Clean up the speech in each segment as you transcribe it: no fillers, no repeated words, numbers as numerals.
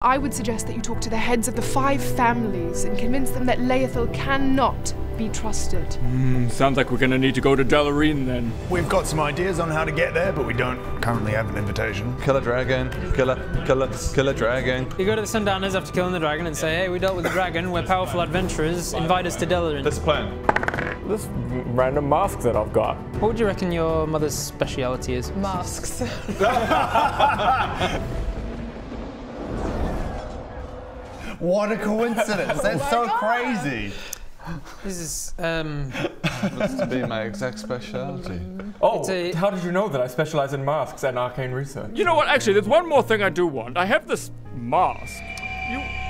I would suggest that you talk to the heads of the 5 families and convince them that Laethil cannot be trusted. Sounds like we're gonna need to go to Delarine then. We've got some ideas on how to get there, but we don't currently have an invitation. Kill a dragon, kill a dragon. You go to the Sundowners after killing the dragon and say, hey, we dealt with the dragon, we're powerful adventurers, invite us to Delarine. This plan. This random mask that I've got. What would you reckon your mother's speciality is? Masks. What a coincidence! That's so crazy. This is, Looks to be my exact specialty. Oh, how did you know that I specialize in masks and arcane research? You know what, actually, there's one more thing I do want. I have this mask.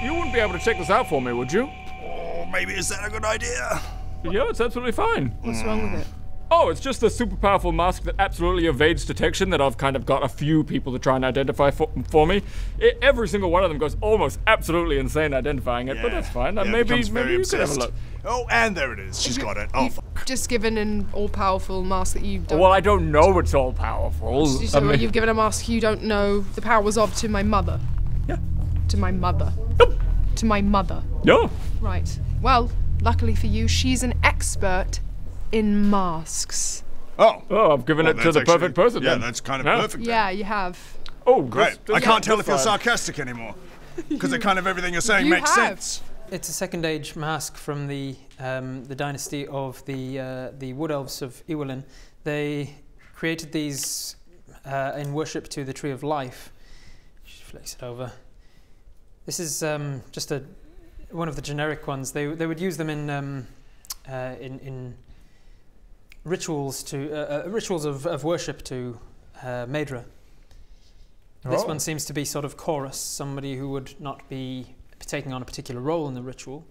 You wouldn't be able to check this out for me, would you? Oh, maybe is that a good idea? Yeah, it's absolutely fine. What's wrong with it? Oh, it's just a super powerful mask that absolutely evades detection that I've kind of got a few people to try and identify for me. Every single one of them goes almost absolutely insane identifying it, but that's fine. Maybe you could have a look. Oh, and there it is. She's got it. Oh, You've just given an all-powerful mask that you don't... Well, I don't know it's all powerful. So you've given a mask you don't know the powers of to my mother? Yeah. To my mother? Yep. To my mother? Yeah. Right. Well, luckily for you, she's an expert in masks. Oh, I've given it to the perfect person Yeah, then. that's kind of perfect. Yeah, you have. Oh, Great. I can't tell if you're sarcastic anymore. Because kind of everything you're saying makes sense. It's a second age mask from the dynasty of the Wood Elves of Iwalin. They created these in worship to the Tree of Life. She flicks it over. This is just one of the generic ones. They would use them in rituals to rituals of worship to Maedra. This one seems to be sort of chorus, somebody who would not be taking on a particular role in the ritual.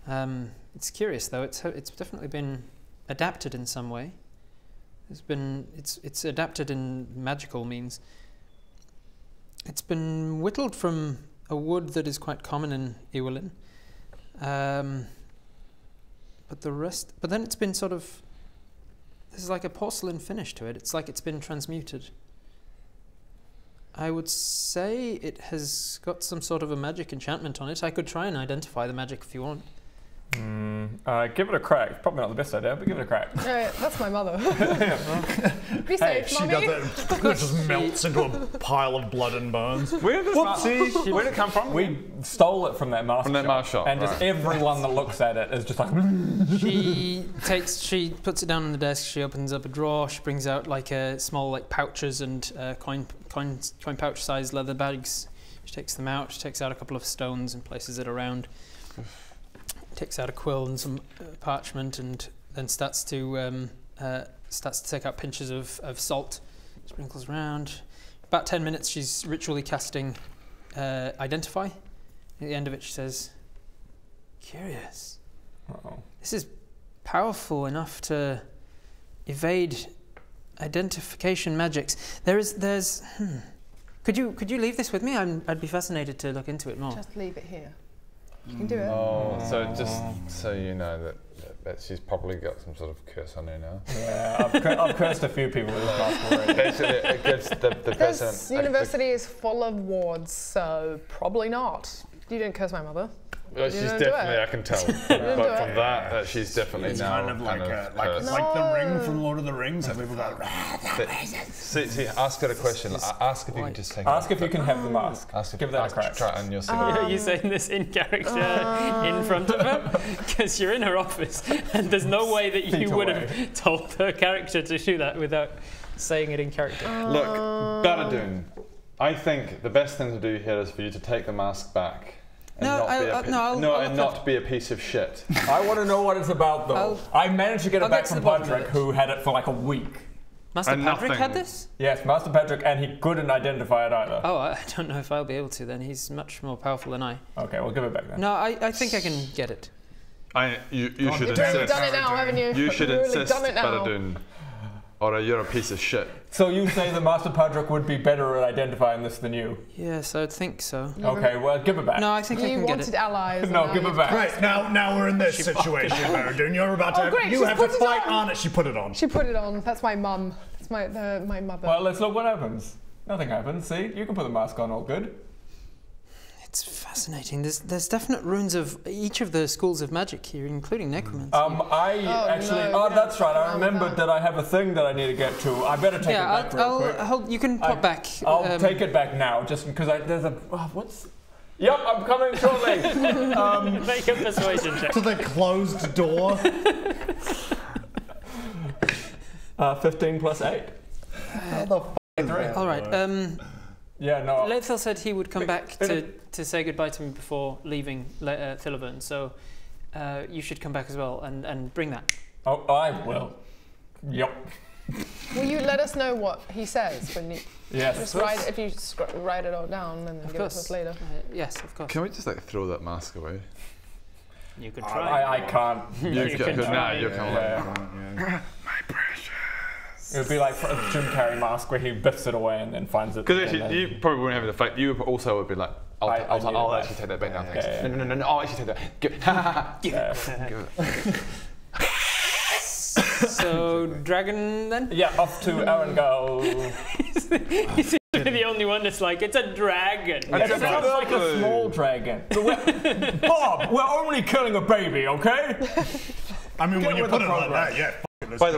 It's curious though. It's definitely been adapted in some way. It's adapted in magical means. It's been whittled from a wood that is quite common in Iwalin. But then it's been sort of, there's like a porcelain finish to it. It's like it's been transmuted. I would say it has got some sort of a magic enchantment on it. I could try and identify the magic if you want. Give it a crack. Probably not the best idea, but give it a crack. That's my mother. Be safe, She Mummy. does it. It just melts into a pile of blood and bones. Where did it come from? We stole it from that mask shop. And just everyone that looks at it is just like... She puts it down on the desk, she opens up a drawer, she brings out like small like pouches and coin pouch sized leather bags. She takes them out, she takes out a couple of stones and places it around. Takes out a quill and some parchment and then starts to take out pinches of salt, sprinkles around. About 10 minutes she's ritually casting Identify. At the end of it she says, curious. This is powerful enough to evade identification magics. Could you leave this with me? I'd be fascinated to look into it more. Just leave it here. You can do it. Oh, so just so you know that she's probably got some sort of curse on her now. Yeah, I've cursed a few people with this mask already. Basically, it gives the person... This university is full of wards, so probably not. You didn't curse my mother. Well, she's definitely, I can tell. But from that, she's definitely now kind of like the ring from Lord of the Rings. Have people got... See, ask her a question. Ask if you can just take Ask if you can have the mask. Give that a crack. Try it and you'll see. Are you saying this in character in front of her? Because you're in her office and there's no way that you would have told her character to do that without saying it in character. Look, Baradun, I think the best thing to do here is for you to take the mask back. And not be a piece of shit. I want to know what it's about, though. I managed to get it back from Patrick, who had it for like a week. Master Patrick had this? Yes, Master Patrick, and he couldn't identify it either. Oh, I don't know if I'll be able to then. He's much more powerful than I. Okay, we'll give it back then. No, I think I can get it. You should You've insist. done it now, haven't you? You should insist, done it now. Baradun, or you're a piece of shit. So you say that Master Patrick would be better at identifying this than you? Yes, I'd think so. Okay, well, give it back. No, I think I can get it. You wanted allies. No, give it back. Right, now we're in this situation, Baradun. You're about to you have to fight on it. She put it on. She put it on. That's my mum. That's my mother. Well, let's look what happens. Nothing happens, see? You can put the mask on, all good. It's fascinating. There's definite runes of each of the schools of magic here, including necromancy. That's right. I remembered that I have a thing that I need to get to. I better take it back real quick. You can pop back. I'll take it back now, just because there's a... what's... Yep, I'm coming shortly. Make a persuasion check. To the closed door. 15 plus 8. How the f*** is that? All right. Yeah, no. Leithel said he would come back to say goodbye to me before leaving Philibert, so you should come back as well and bring that. Oh, I will. Yep. Will you let us know what he says when you... Yes. Just write it all down and then give it to us later. Yes, of course. Can we just like throw that mask away? You could try. I can't. You can try. You can. My precious. It would be like a Jim Carrey mask where he biffs it away and then finds it. Because you probably wouldn't have the effect. You also would be like, I'll actually take that back now. Thanks. No, I'll actually take that. Give it. So, dragon then? Yeah, off to Arendelle. You seem to be the only one that's like, it's a dragon. It sounds like a small dragon. Bob, we're only killing a baby, okay? I mean, when you put it like that, yeah. By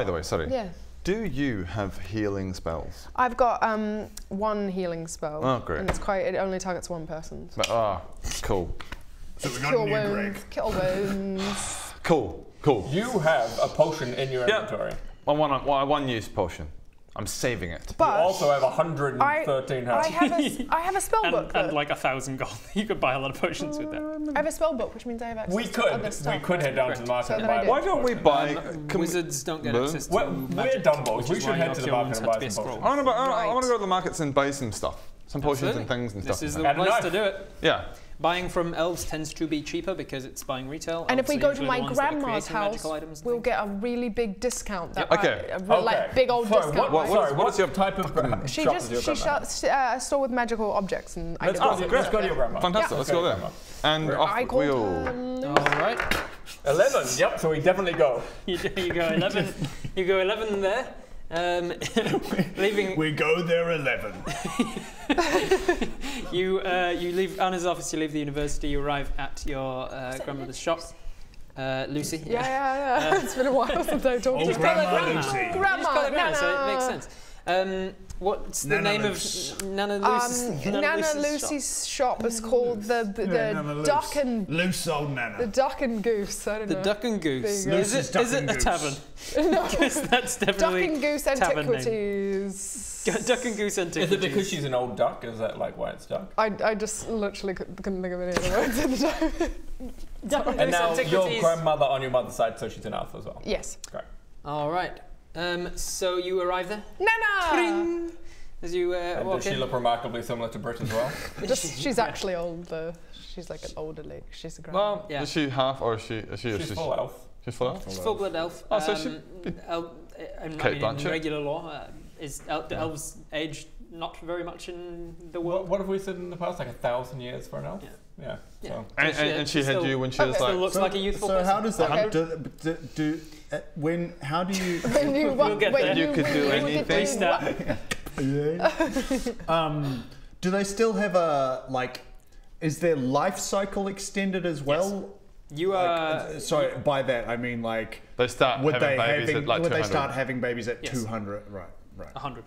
the way, sorry. Yeah. Do you have healing spells? I've got one healing spell. Oh, great. And it only targets one person. Cool. So we got Cure a new wounds, kill wounds. Cool. You have a potion in your inventory. I one use potion. I'm saving it. But you also have 113 health. I have a spell book. And like 1,000 gold. You could buy a lot of potions with that. I have a spell book, which means I have access to other stuff. We could head down to the market and buy. Why don't we buy? Wizards don't get access to We're magic, Dumbos. We should head to the market and buy some potions. I want to go to the markets and buy some stuff. Some potions and things and stuff. This is the place to do it. Yeah. Buying from elves tends to be cheaper because it's buying retail. And if we go to my grandma's house, we'll get a really big discount. Like big old discount. What is your type of shop? She a store with magical objects and items. Let's go to your grandma. Fantastic. Let's go there. And off we go. All right. 11. Yep. So we definitely go. You go 11. You go 11 there. Leaving. We go there 11. You leave Anna's office. You leave the university. You arrive at your grandmother's shop. Lucy. Yeah. It's been a while since I talked to Grandma Lucy. Grandma, Nana. So it makes sense. What's the name of Nana Lucy's? Nana Lucy's shop is called the Duck and Loose old Nana. The Duck and Goose. I don't know. The Duck and Goose. Is it a tavern? No. Because that's definitely Duck and Goose Antiquities. Duck and Goose Antiquities. Is it because she's an old duck? Is that like why it's duck? I just literally couldn't think of any other words at the time. Duck and And Goose now Antiquities. your grandmother on your mother's side, so she's an elf as well. Yes. Great. All right. So you arrive there. Nana. Tring! As you walk in. Does she look remarkably similar to Brit as well? She's actually old. She's like an older lady. She's a grandma. Well, yeah. Is she half or is she? She's full elf. She's full elf. She's full-blood elf. Oh, so she. In Blanchett? regular law, the elves age not very much in the world. What have we said in the past? Like 1,000 years for an elf? Yeah. So. And she had you when she was Still like. looks like a youthful So person. how does that? How do you? We'll get there. You could do anything. Do they still have is their life cycle extended as well? You are. Sorry, by that I mean like. They start having babies at like 200. Would they start having babies at 200? Right. 100.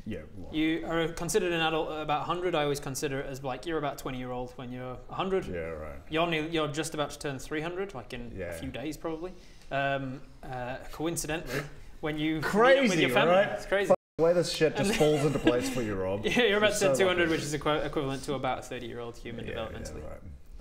Yeah. Well. You are considered an adult at about 100. I always consider it as like you're about 20-year-old when you're 100. Yeah, right. You're just about to turn 300, like in a few days probably. Coincidentally, when you meet up with your family, right? It's crazy. The way this shit just falls into place for you, Rob. Yeah, you're about to turn 200, which is equivalent to about a 30-year-old human developmentally. Yeah,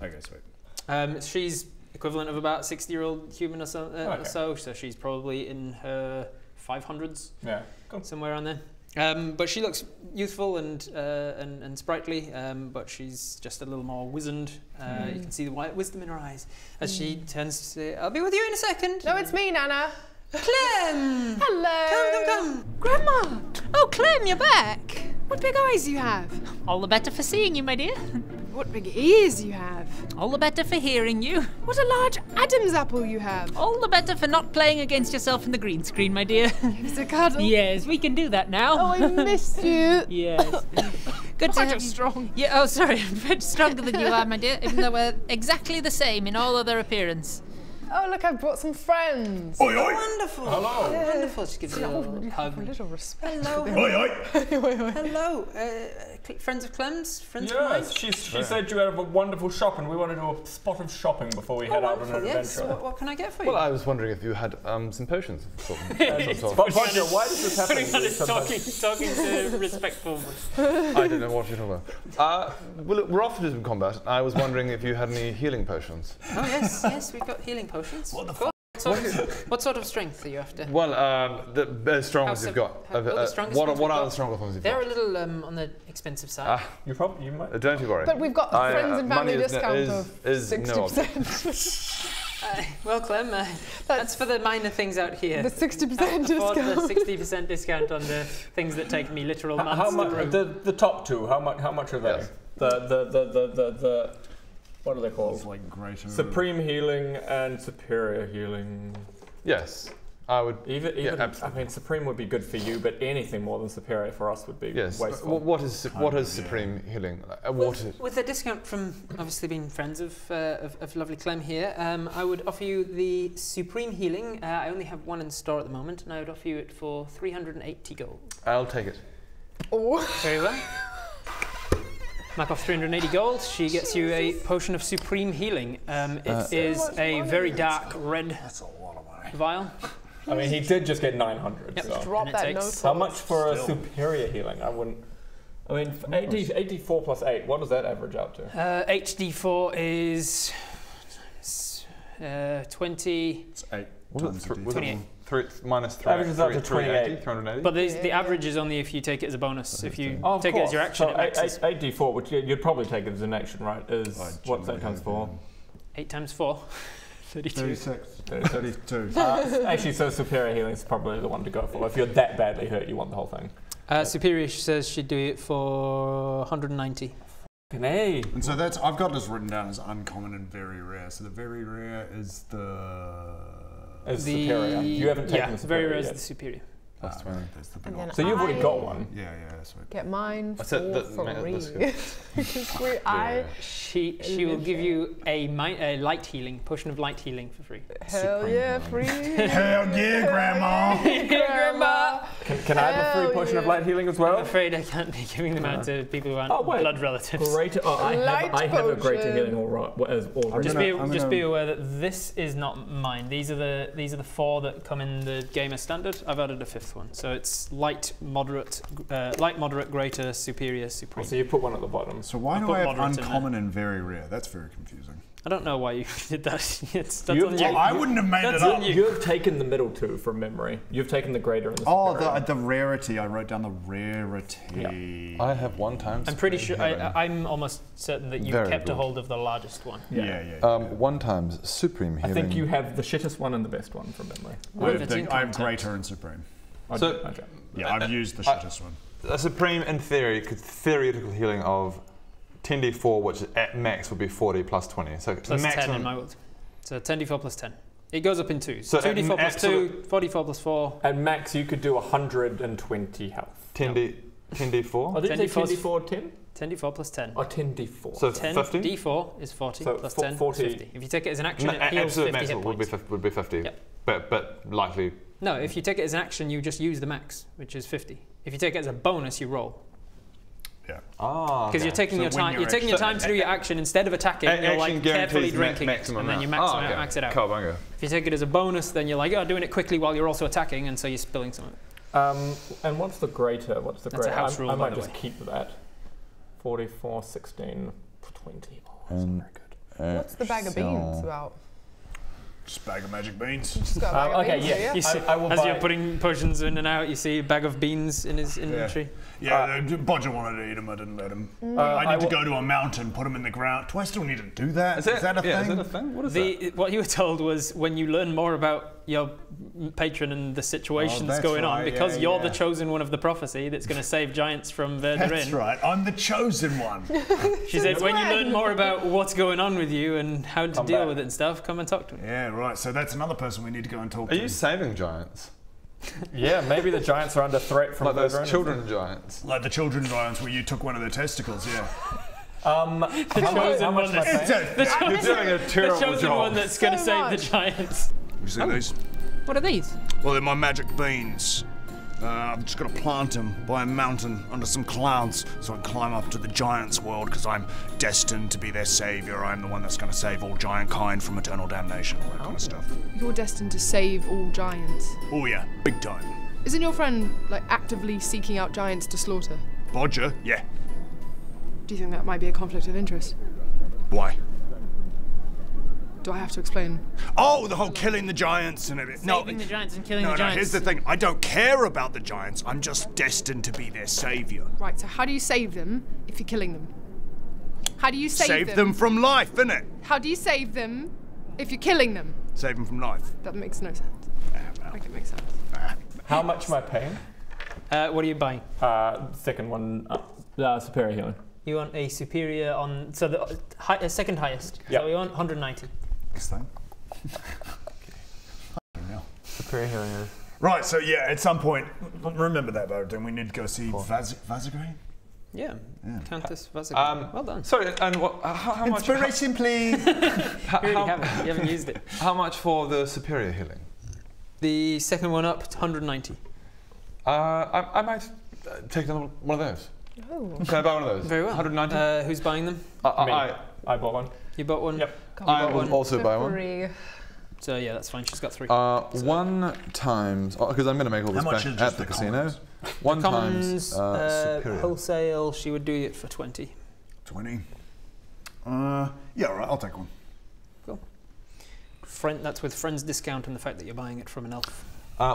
right. Okay, sweet. She's equivalent of about 60-year-old human or so, so she's probably in her 500s. Yeah, cool. Somewhere around there. But she looks youthful and sprightly, but she's just a little more wizened. You can see the white wisdom in her eyes as she turns to say, "I'll be with you in a second." No, it's me, Nana. Clem! Hello! Come! Grandma! Oh, Clem, you're back. What big eyes you have! All the better for seeing you, my dear. What big ears you have! All the better for hearing you. What a large Adam's apple you have! All the better for not playing against yourself in the green screen, my dear. Give us a cuddle. Yes, we can do that now. Oh, I missed you. Yes. Good to have you. Strong. Yeah, oh, sorry. I'm much stronger than you are, my dear, even though we're exactly the same in all other appearance. Oh, look, I've brought some friends. Oi, oi. Wonderful. Hello. Wonderful. She gives you a little hug. A little respect. Hello. Oi, oi. Hello. Friends of Clem's? Friends of mine? Yes, she said you had a wonderful shop and we want to do a spot of shopping before we head out on an Yes. adventure. What can I get for you? Well, I was wondering if you had some potions. Roger, why does this happen? Talking to respectful. I don't know what you're talking about. Well, look, we're off to do some combat. I was wondering if you had any healing potions. Oh, yes, we've got healing potions. What the fuck? What sort of strength are you after? Well, the strong ones you've got. The strongest what ones are we've the strongest ones you've They're got? a little on the expensive side. You might. Don't you worry. But we've got friends and family money discount is of no 60%. Well, Clem, that's for the minor things out here. The 60% Afford discount. the 60% discount on the things that take me literal months How to much? brew. The top two. How much are they? Yes. The what are they called? It's like greater. Supreme healing and superior healing. Yes, I would. Even yeah, I mean, supreme would be good for you, but anything more than superior for us would be yes. wasteful. What is supreme healing? With a discount from obviously being friends of lovely Clem here, I would offer you the supreme healing. I only have one in store at the moment, and I would offer you it for 380 gold. I'll take it. Oh. Very well. Mark off 380 gold. She gets you a potion of supreme healing. It is a very dark red vial. I mean, he did just get 900. Yep. So. Drop And it that takes- note. How much for a superior healing? I wouldn't. I mean, 84 plus 8. What does that average out to? HD4 is 20. It's 8 Was times it 28. minus 3? Averages out to 28. 380? But the average is only if you take it as a bonus. If you Oh, of take it course. as your action, so it maxes. 8d4, which you'd probably take it as an action, right? Is what's 8 times 4? 8 times 4. 32. 36. 32. Actually, so superior healing is probably the one to go for. If you're that badly hurt, you want the whole thing. Superior, she says she'd do it for 190. Hey. And so I've got this written down as uncommon and very rare. So the very rare is the superior. You haven't taken the superior very rare is yet. the superior. Plus 20. That's the big And one. then So you've already got one. Yeah, that's right. Get mine for That's it, that's free. Yeah. She will give you a light healing, potion of light healing for free. Hell yeah, free. Hell yeah, Grandma! Grandma. Can I have a free potion of light healing as well? I'm afraid I can't be giving them out to people who aren't blood relatives. Greater. Oh, I have a greater potion. healing already. Just be aware that this is not mine. These are the 4 that come in the gamer standard. I've added a 5th one, so it's light, moderate, greater, superior, supreme. So you put one at the bottom. So why do put I have moderate in uncommon and very rare? That's very confusing. I don't know why you did that. That's You- on you. I wouldn't have made That's it up. on you. You've taken the middle two from memory. You've taken the greater and the Oh, superior. the rarity. I wrote down the rarity. I have 1 times. I'm pretty sure. I'm almost certain that you Very kept a good. hold of the largest one. Yeah. 1 times supreme I healing. think you have the shittest one and the best one from memory. I have greater and supreme. So- Okay. Yeah, I've used the shittest one. A supreme, in theory, theoretical healing of 10d4, which at max would be 40 plus 20. So Plus maximum. 10 in my world. So 10d4 plus 10. It goes up in 2s. So 2d4 plus 2, absolute- 44 plus 4. At max, you could do 120 health. 10d4. Oh, did you say 10d4 's 10d4 10? 10d4 plus 10. Or 10d4? So 10 50. d4 is 40 So plus 40 10 is 50. If you take it as an action, it heals Absolute 50 max hit would be points. would be 50. Yep. But likely. No, if you take it as an action, you just use the max, which is 50. If you take it as a bonus, you roll. Yeah. Because you're taking your time. You're taking your time to do your action instead of attacking. You're like carefully drinking it, and then you max it out. Cowabunga. If you take it as a bonus, then you're like, doing it quickly while you're also attacking, and so you're spilling some of it. And what's the greater? What's the That's a greater? house rule, I by might the just way. keep that. 44, 16, 20. Oh, that's And- not very good. What's the bag of beans about? Just bag of magic beans. Just got a bag of okay, beans, yeah. You see, I will as buy- you're putting potions in and out, you see a bag of beans in his inventory. Yeah, Bodger wanted to eat them. I didn't let him. I need to go to a mountain, put them in the ground. Do I still need to do that? Is that a thing? Is that a thing? What is that? What you were told was when you learn more about your patron and the situations that's going on, right, because yeah, you're yeah. the chosen one of the prophecy that's going to save giants from Verderin. That's right. I'm the chosen one. She said, when you learn more about what's going on with you and how to Come deal back. with it and stuff, come and talk to me. Yeah, right. So that's another person we need to go and talk Are to. you saving giants? Yeah, maybe the giants are under threat from like those children giants. Like the children giants where you took one of their testicles, yeah. How much am I paying? You're doing a terrible job. The chosen one that's going to save the giants. You see these? What are these? Well, they're my magic beans. I'm just gonna plant them by a mountain under some clouds so I can climb up to the giants' world because I'm destined to be their savior. I'm the one that's gonna save all giant kind from eternal damnation, all that kind of stuff. You're destined to save all giants. Oh yeah, big time. Isn't your friend, like, actively seeking out giants to slaughter? Bodger? Yeah. Do you think that might be a conflict of interest? Why? Do I have to explain? Oh, the whole killing the giants and everything. Saving the giants and killing the giants. No, here's the thing. I don't care about the giants. I'm just destined to be their savior. Right, so how do you save them if you're killing them? How do you save them from life, innit? How do you save them if you're killing them? Save them from life. That makes no sense. Make it make sense. How much am I paying? What are you buying? Second one, superior healing. You want a superior on, so the second highest. Yep. So you want 190. Next thing. Superior healing is. Right, so yeah, at some point, remember that, Barrington, we need to go see Vazagrain? Yeah. Countess Vazagrain. Well done. Sorry, and how much? Inspiration, please. You haven't used it. How much for the superior healing? The second one up, 190. I might take another one of those. Oh. Can I buy one of those? Very well. 190. Who's buying them? I bought one. You bought one? Yep. I will also buy one. 3. So yeah, that's fine. She's got 3. 1 times, because I'm going to make all this back at the casino. 1 times superior. Wholesale, she would do it for 20. 20. Yeah, right, I'll take one. Cool. That's with friends discount and the fact that you're buying it from an elf.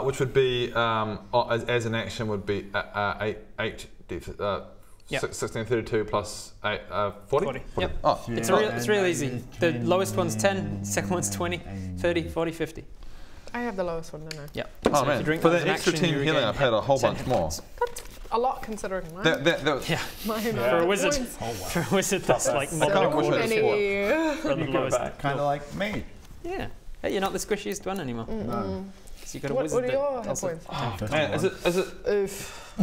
Which would be, as an action, would be 1632 plus 8, 40? Yep. Oh, It's real easy. The lowest one's 10, second one's 20, 30, 40, 50. I have the lowest one, don't I? Yep. Oh so man, for the extra team healing I paid a whole bunch more. That's a lot considering mine. Yeah. For a wizard. For a wizard, that's like more kind of wish I Kind of like me. Yeah. Hey, you're not the squishiest one anymore. No. You got a What wizard are your hit also- points? Man, is it Oof.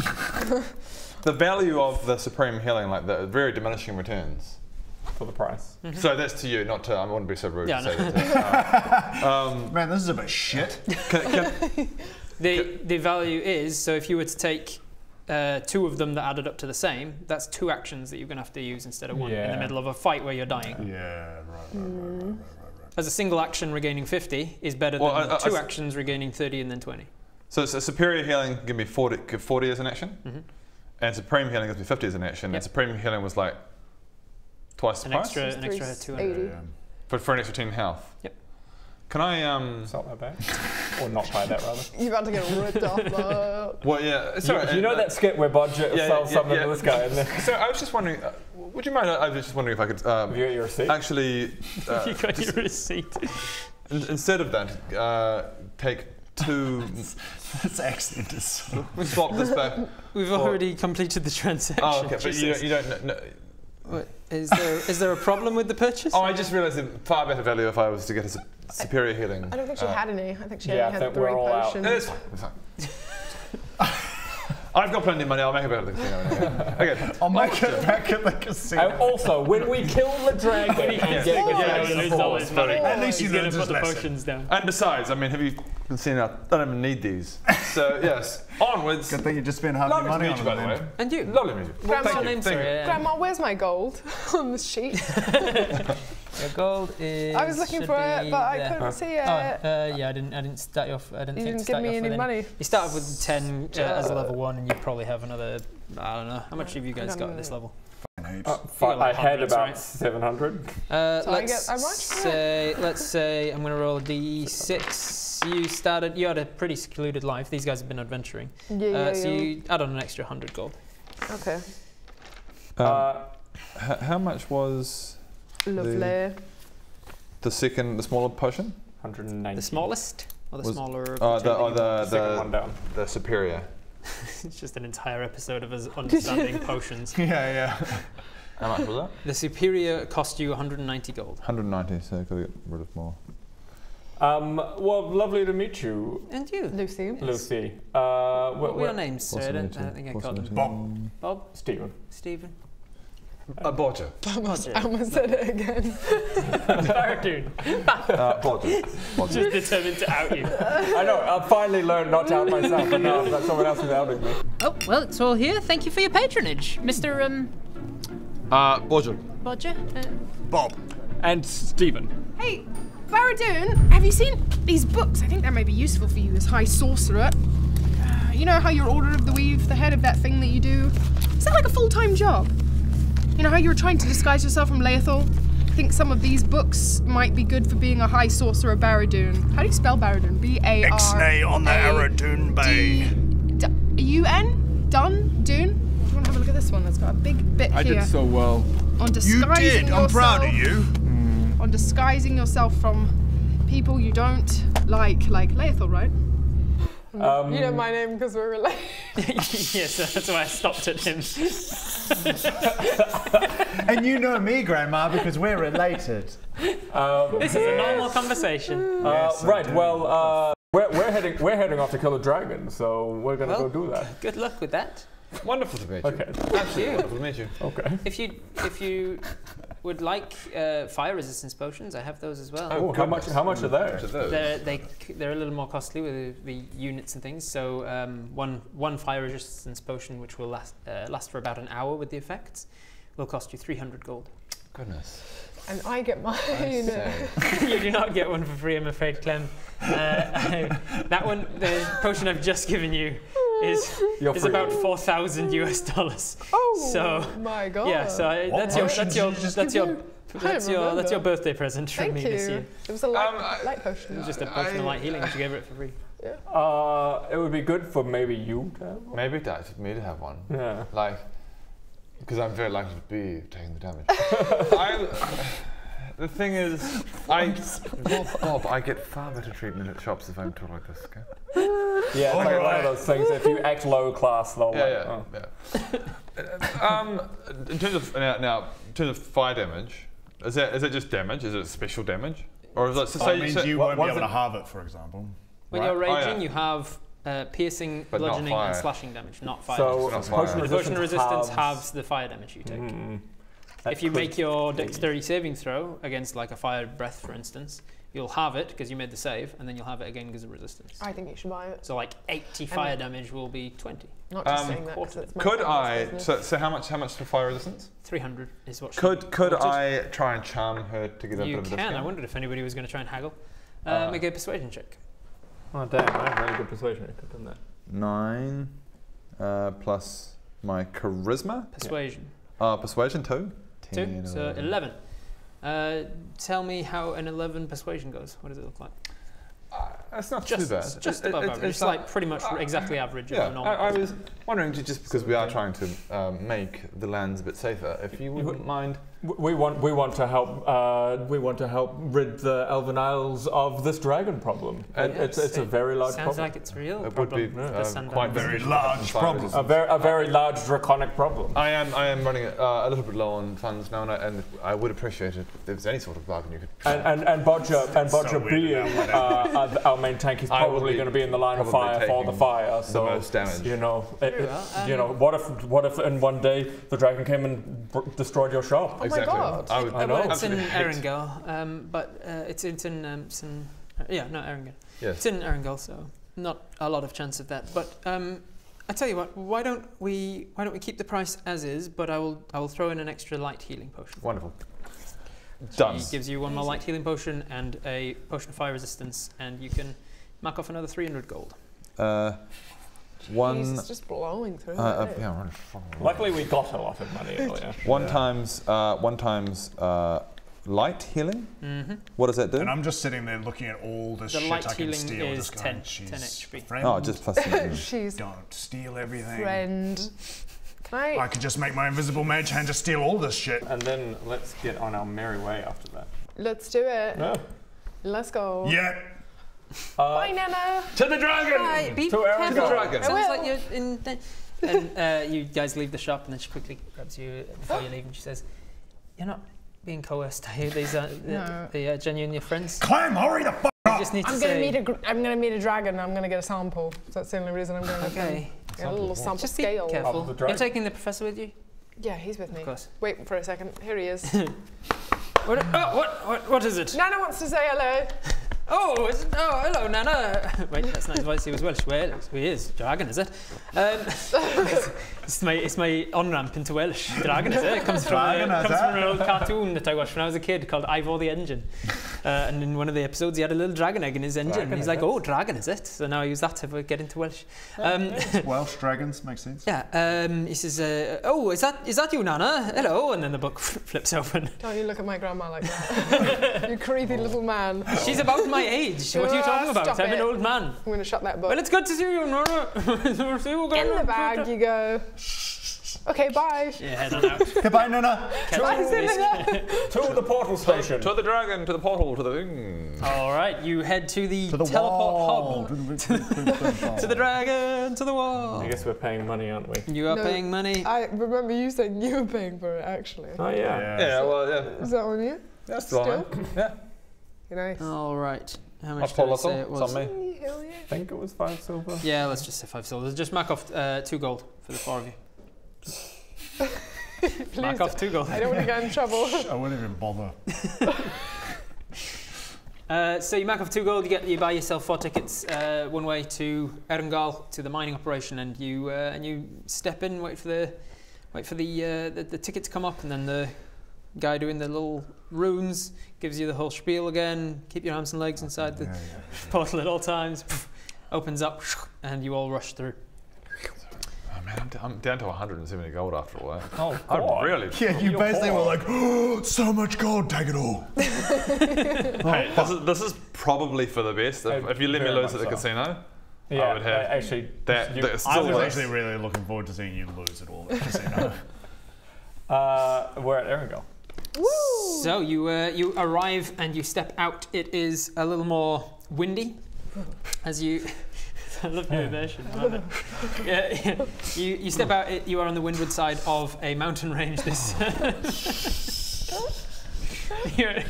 the value of the supreme healing, like the very diminishing returns? For the price. So that's to you, not to. I wouldn't be so rude Yeah, to say that. Man, this is a bit shit. The value is, so if you were to take 2 of them that added up to the same, that's 2 actions that you're going to have to use instead of 1 in the middle of a fight where you're dying. Yeah, right. As a single action regaining 50 is better than 2 actions regaining 30 and then 20. So superior healing give me 40 as an action, and supreme healing gives me 50 as an action, and supreme healing was like twice the price? An extra 200. For an extra 10 health. Yep. Can I Salt that back? Or not buy that, rather. You're about to get ripped off, though. Well, yeah. Sorry, you know that skit where Bodger sells something to this guy, isn't it? So I was just wondering, would you mind? I was just wondering if I could. Have you got your receipt? Actually, You got your receipt. Instead of that, take 2. This accent is so... Swap this back. We've already completed the transaction. Oh, okay. But you don't know. What, is there a problem with the purchase? Oh, I just realised it far better value if I was to get a superior healing. I don't think she had any. I think she I only had think 3 we're all out. potions. It's fine. It's fine. I've got plenty of money. I'll make it back at the casino. Okay. I'll make it back at the casino. And also, when we kill the dragon and get At least he's you going learned to put his the lesson. potions down. And besides, I mean, have you been seeing I don't even need these. So yes, onwards. Good thing you just spent half your Lovely to money meet on you, by the them. way. And you. Lovely to meet you. Grandma, What's your name, Thank sorry? you. Grandma, where's my gold on the sheet? Your gold is. I was looking for it, but I couldn't see it. Yeah, I didn't start you off. I didn't You think didn't to start give me you off with any money. You started with 10 as a level 1, and you probably have another. I don't know. How much have you guys got at this level? I had about 700. Let's say I'm going to roll a d6. You had a pretty secluded life. These guys have been adventuring. So you add on an extra 100 gold. Okay. How much was Lovely. the smaller potion? 190. The smallest or the smaller? The second one down. The superior. It's just an entire episode of us understanding potions. Yeah. How much was that? The superior cost you 190 gold. 190, so I've got to get rid of more. Well, lovely to meet you. And you. Lucy. Lucy. What were your names, sir? I don't think I got them. Bob. Bob? Stephen. Stephen. Bodger. I almost said it again. Baradun. Bodger. Just determined to out you. I know, I've finally learned not to out myself, but now I've got someone else who's outing me. Oh, well, it's all here. Thank you for your patronage, Mr. Bodger. Bodger? Bob. And Stephen. Hey, Baradun, have you seen these books? I think that might be useful for you as High Sorcerer. You know how your Order of the Weave, the head of that thing that you do, is that like a full-time job? You know how you were trying to disguise yourself from Leothal? I think some of these books might be good for being a High Sorcerer Baradun. How do you spell Baradun? B-A-R... Ixnay on the Aradun Bay. U-N? Dun? Dune? Do you want to have a look at this one? That's got a big bit here. I did so well. On disguising You did. I'm proud of you. On disguising yourself from people you don't like Leothal, right? You know my name because we're related. Yes, that's why I stopped at him. And you know me, Grandma, because we're related. This is a normal conversation. Yes, right. Well, we're heading off to kill a dragon, so we're gonna go do that. Good luck with that. Wonderful to meet you. Okay. Absolutely wonderful to meet you. Okay. If you would like fire resistance potions, I have those as well. Oh, how much are there? They're a little more costly with the units and things. So one fire resistance potion, which will last for about an hour with the effects, will cost you 300 gold. Goodness. And I get mine. You do not get one for free, I'm afraid, Clem. That one, the potion I've just given you, is about $4,000 US. Oh, so, my God. Yeah, so that's your birthday present from me this year. It was a light potion. It was just a potion of light healing. You gave it for free. Yeah. It would be good for maybe you to have one. Maybe that's me to have one. Yeah. Like, because I'm very likely to be taking the damage. The thing is, Bob, I get far better treatment at shops if I'm told like this, okay? Yeah, it's like one of those things. If you act low class, they'll yeah. In terms of in terms of fire damage, is it just damage? Is it special damage, or is it? So that means you won't be able to halve it, for example. When you're raging, you have piercing, bludgeoning, and slashing damage, not fire. So potion resistance halves the fire damage you take. If you make your dexterity saving throw against like a fire breath, for instance, you'll have it because you made the save, and then you'll have it again because of resistance. I think you should buy it. So like 80 fire damage will be 20. Not just saying that. Could I? So how much for fire resistance? 300 is what. Could I try and charm her to get a bit of a discount? You can. I wondered if anybody was going to try and haggle. Make a persuasion check. Oh damn! I have really good persuasion. I could have done that. 9 plus my charisma. Persuasion. Persuasion 2. 2. So 11. Tell me how an 11 persuasion goes. What does it look like? It's not too bad. Just above average. It's like pretty much exactly average. Yeah, I was wondering, just because we are trying to make the lands a bit safer, if you wouldn't mind. We want to help. We want to help rid the Elven Isles of this dragon problem. It's a very large problem. Sounds like it's real. It would be quite very large problem. A very large draconic problem. I am running a little bit low on funds now, and I would appreciate it if there was any sort of bargain you could. And Bodger being our main tank is probably going to be in the line of fire for the fire. So the most damage. What if in one day the dragon came and destroyed your shop? Oh my God! I know. It's in Erangel, but it's in Erangel. Yes. It's in Erangel, so not a lot of chance of that. But I tell you what, why don't we keep the price as is? But I will throw in an extra light healing potion. Wonderful. Done. He gives you one more light healing potion and a potion of fire resistance, and you can mark off another 300 gold. Jeez, it's just blowing through. Luckily, we got a lot of money earlier. One times light healing. What does that do? And I'm just sitting there looking at all the shit I can steal. The light healing is just 10 going, HP. Friend, oh, just plus. don't steal everything. Friend. Can I could just make my invisible mage hand just steal all this shit. And then let's get on our merry way after that. Let's do it. Yeah. Let's go. Yeah. Bye, Nana. To the dragon! Hi, be to careful. dragon. Sounds like you're in... And you guys leave the shop, and then she quickly grabs you before you leave, and she says, "You're not being coerced, are you? These are they are genuinely your friends." Clem, hurry the fuck up! just need to I'm gonna meet a dragon. I'm gonna get a sample. So that's the only reason I'm going. Okay. Get a little sample just scale. Be careful. You're taking the professor with you? Yeah, he's with me. Of course. Wait for a second. Here he is. What is it? Nana wants to say hello. Oh, hello, Nana. Wait, that's not his voice. He was Welsh. Well, he is. Dragon, is it? It's my on-ramp into Welsh. Dragon, is it? It comes from an old cartoon that I watched when I was a kid called Ivor the Engine. And in one of the episodes, he had a little dragon egg in his engine. And he's like, oh, dragon, is it? So now I use that to get into Welsh. Welsh dragons, makes sense. Yeah. He says, oh, is that you, Nana? Hello. And then the book flips open. Don't you look at my grandma like that. You creepy little man. She's about my age. What are you talking about? I'm an old man. I'm going to shut that book. Well, it's good to see you, Nana. In the bag you go. Okay, bye. Yeah, head on out. Goodbye, Nana. To the portal station. To the dragon, to the portal, to the thing. All right, you head to the teleport wall. hub. To the dragon, to the wall. I guess we're paying money, aren't we? You are paying money. I remember you saying you were paying for it, actually. Oh, yeah. Yeah, well, yeah. Is that on you? That's still. Yeah. Nice. All right. How much did I say it was? It's on me. Hell yeah. I think it was 5 silver. Yeah, let's just say 5 silver. Just mark off 2 gold for the 4 of you. Mark off 2 gold. I don't want to get in trouble. I wouldn't even bother. So you mark off 2 gold. You buy yourself 4 tickets. One way to Erengel to the mining operation, and you step in, wait for the ticket to come up, and then the guy doing the little runes gives you the whole spiel again. Keep your arms and legs inside the portal at all times. Opens up, and you all rush through. Oh man, I'm down to 170 gold after a while. Oh, I'm really. Yeah, you basically were like, oh, so much gold, take it all. Hey, this is probably for the best. If you let me lose at the casino, I would have. Actually, I was actually really looking forward to seeing you lose it all at the casino. We're at Erengel. Woo! So you arrive and you step out. It is a little more windy as you. I love your immersion. Yeah. You step out. You are on the windward side of a mountain range. You're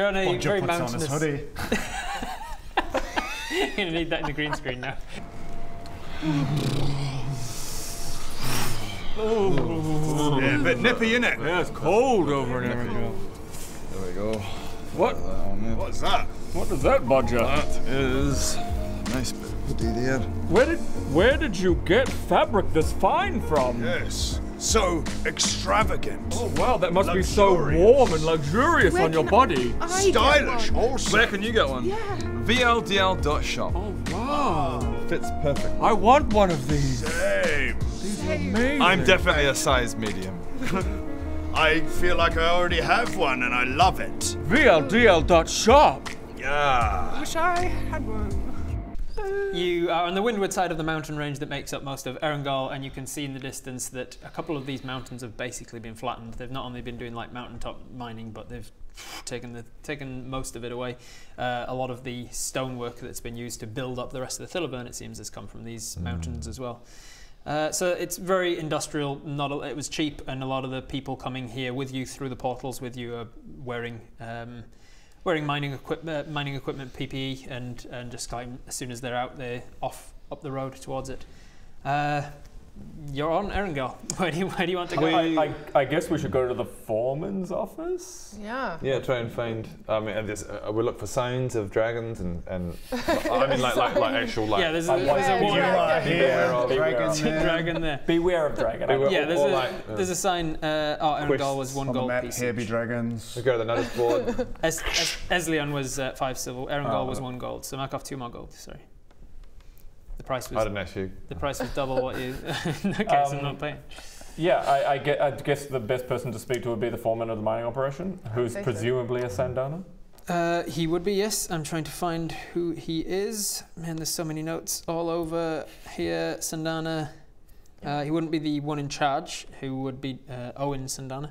on a very mountainous. On his hoodie. You're gonna need that in the green screen now. Yeah, a bit nippy, innit? Yeah, it's cold over in Erengel. There we go. What? What's that? What is that, Bodger? That is nice bit of hoodie there. Where did you get fabric this fine from? Yes. So extravagant. Oh wow, that must be so warm and luxurious on your body. Stylish also. Where can you get one? Yeah. VLDL.shop. Oh wow. Fits perfect. I want one of these. Same. These are amazing. I'm definitely a size medium. I feel like I already have one and I love it. VLDL.shop. Yeah. Wish I had one. You are on the windward side of the mountain range that makes up most of Erengel, and you can see in the distance that a couple of these mountains have basically been flattened. They've not only been doing like mountaintop mining, but they've taken most of it away. A lot of the stonework that's been used to build up the rest of the Thilliburn, it seems, has come from these mountains as well. So it's very industrial. It was cheap, and a lot of the people coming here with you through the portals with you are wearing mining equipment PPE, and just like as soon as they're out, they're off up the road towards it. You're on Erengel. Where do you want to go? I guess we should go to the foreman's office. Yeah. Yeah, try and find. I mean, and we look for signs of dragons and I mean, like actual like. Yeah, there's a dragon there. Beware of dragon. There's a sign. Erengel was 1 gold piece. Here be dragons. We go to the notice board. Eslion was 5 silver. Erengel was 1 gold. So mark off 2 more gold. Sorry. The price was. I didn't actually. The price was double what you. Okay, so I'm not paying. Yeah, I guess the best person to speak to would be the foreman of the mining operation, who's presumably a Sandana. He would be, yes. I'm trying to find who he is. Man, there's so many notes all over here. Sandana. He wouldn't be the one in charge, who would be Owen Sandana.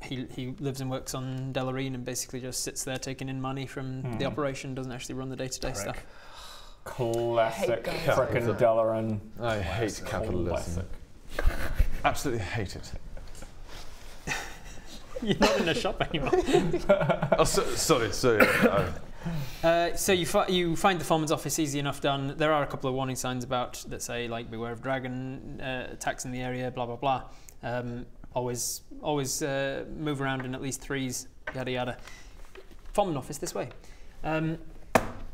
He lives and works on Delarine and basically just sits there taking in money from the operation, doesn't actually run the day-to-day stuff. Classic frickin' Delarine. I hate capitalism. Absolutely hate it. You're not in a shop anymore. Oh, sorry. So you find the foreman's office easy enough done. There are a couple of warning signs about that say like beware of dragon attacks in the area, blah blah blah. Always move around in at least threes, yada yada. Foreman office this way.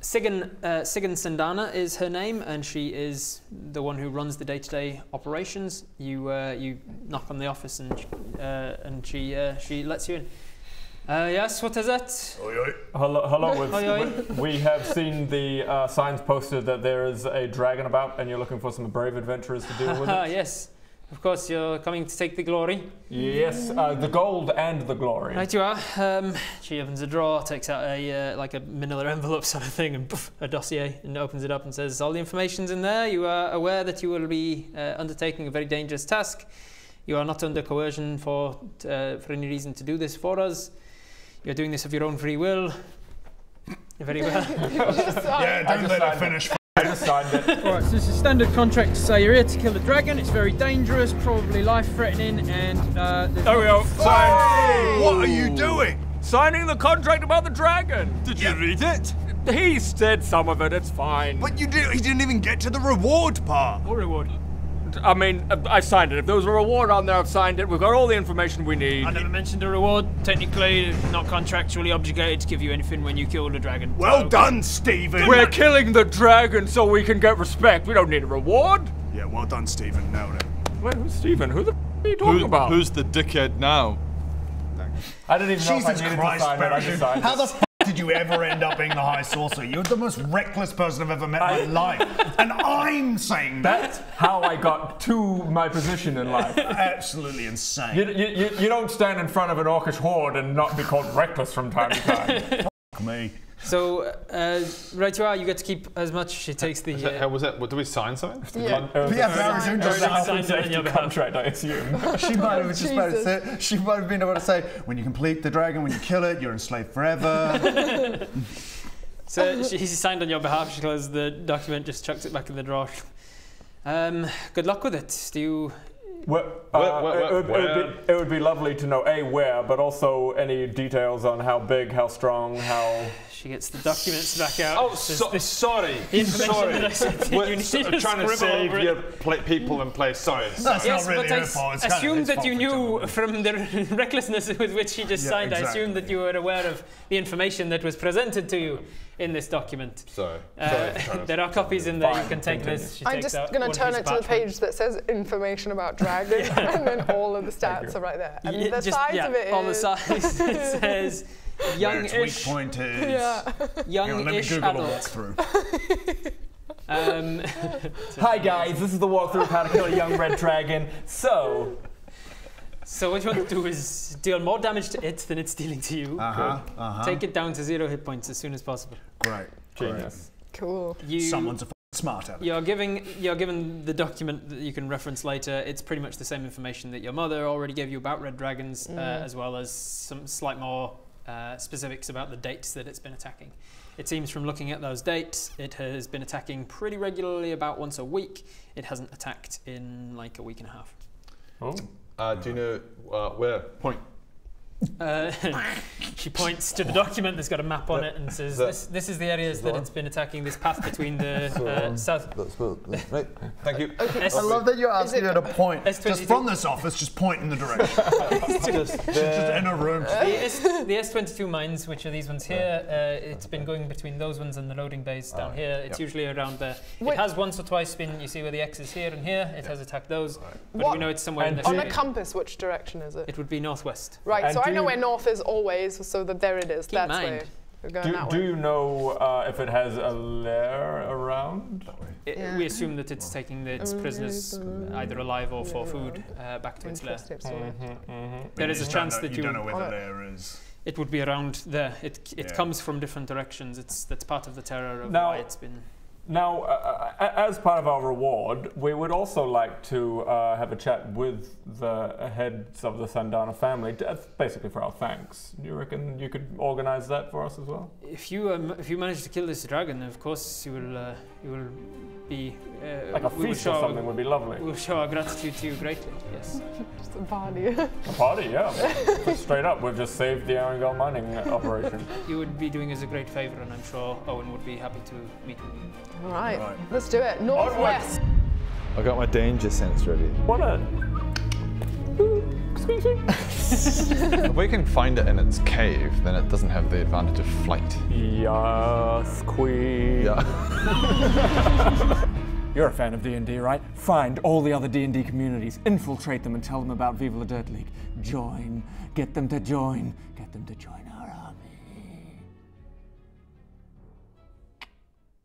Sigan Sandana is her name, and she is the one who runs the day-to-day operations. You knock on the office, and she lets you in. Yes, what is it? Oi, oi. Hello. We have seen the signs posted that there is a dragon about, and you're looking for some brave adventurers to deal with it. Yes. Of course, you're coming to take the glory. Yes, the gold and the glory. Right, you are. She opens a drawer, takes out a like a manila envelope sort of thing, and poof, a dossier, and opens it up and says, all the information's in there. You are aware that you will be undertaking a very dangerous task. You are not under coercion for any reason to do this for us. You're doing this of your own free will. Very well. Yeah, don't let her finish. I just signed it. Alright, so this is standard contract to say you're here to kill the dragon. It's very dangerous, probably life-threatening, and there we go. Sign. What are you doing? Signing the contract about the dragon. Did you read it? He said some of it. It's fine. But he didn't even get to the reward part. What reward? I mean, I signed it. If there was a reward on there, I've signed it. We've got all the information we need. I never mentioned a reward. Technically, not contractually obligated to give you anything when you kill the dragon. Well done, Stephen. We're killing the dragon so we can get respect. We don't need a reward. Yeah, well done, Stephen. Nailed it. Wait, who's Stephen? Who the f are you talking about? Who's the dickhead now? I didn't even know if I Jesus needed Christ, to sign it. I just signed How it. the f did you ever end up being the High Sorcerer? You're the most reckless person I've ever met in my life. And I'm saying That's how I got to my position in life. Absolutely insane. You don't stand in front of an orcish horde and not be called reckless from time to time. Fuck me. So, right you are, you get to keep as much. She takes the... How was it? Did we sign something? Yeah. Contract, I assume. She might have just about to say, she might have been able to say, when you complete the dragon, when you kill it, you're enslaved forever. So she signed on your behalf. She closes the document, just chucks it back in the drawer. Good luck with it. Do you... It would be lovely to know A, where, but also any details on how big, how strong, how... She gets the documents back out. Oh, sorry. Trying to save your people in place. Sorry. That's not really her fault. I assumed that you knew from the recklessness with which she just signed. Exactly. I assumed that you were aware of the information that was presented to you in this document. Sorry. There are copies in there. You can take this. I'm just going to turn it to the page that says information about dragon, and then all of the stats are right there. And the size of it is... all the size. It says young-ish. Where its weak point is. Yeah. Young-ish adult. Hi guys, this is the walkthrough of how to kill a young red dragon. So what you want to do is deal more damage to it than it's dealing to you. Take it down to 0 hit points as soon as possible. Great. genius. Cool. Someone's a smart aleck. You're given the document that you can reference later. It's pretty much the same information that your mother already gave you about red dragons, as well as some slight more specifics about the dates that it's been attacking. It seems from looking at those dates, it has been attacking pretty regularly, about once a week. It hasn't attacked in like a week and a half. Oh. Do you know where? Point. She points to the document that's got a map on it and says, this is the areas that it's been attacking, this path between the south... Right, thank you. Okay. I love that you're asking her to point. Just from this office, just point in the direction. just in a room. The S22 mines, which are these ones here, it's been going between those ones and the loading bays down here. It's usually around there. It has once or twice been, you see where the X is here and here, it has attacked those, but we know it's somewhere in the On a compass, which direction is it? It would be northwest. Right, so I know where north is always, so that there it is. That's where we're going that way. Do you know if it has a lair around? We assume that it's taking its prisoners, either alive or for food, back to its lair. There is a chance that you don't know where the lair is. It would be around there. It comes from different directions. That's part of the terror of why it's been. Now, as part of our reward, we would also like to have a chat with the heads of the Sandana family, basically for our thanks. Do you reckon you could organize that for us as well? If you manage to kill this dragon, of course you will be like a feast or something would be lovely. We'll show our gratitude to you greatly. Yes. Yes. Just a party. A party, yeah. Straight up, we've just saved the Erangel mining operation. You would be doing us a great favour, and I'm sure Owen would be happy to meet with you. All right, let's do it. Northwest. I got my danger sense ready. What a... If we can find it in its cave, then it doesn't have the advantage of flight. Yes, queen. Yeah. You're a fan of D&D, right? Find all the other D&D communities, infiltrate them and tell them about Viva la Dirt League. Join. Get them to join. Get them to join us.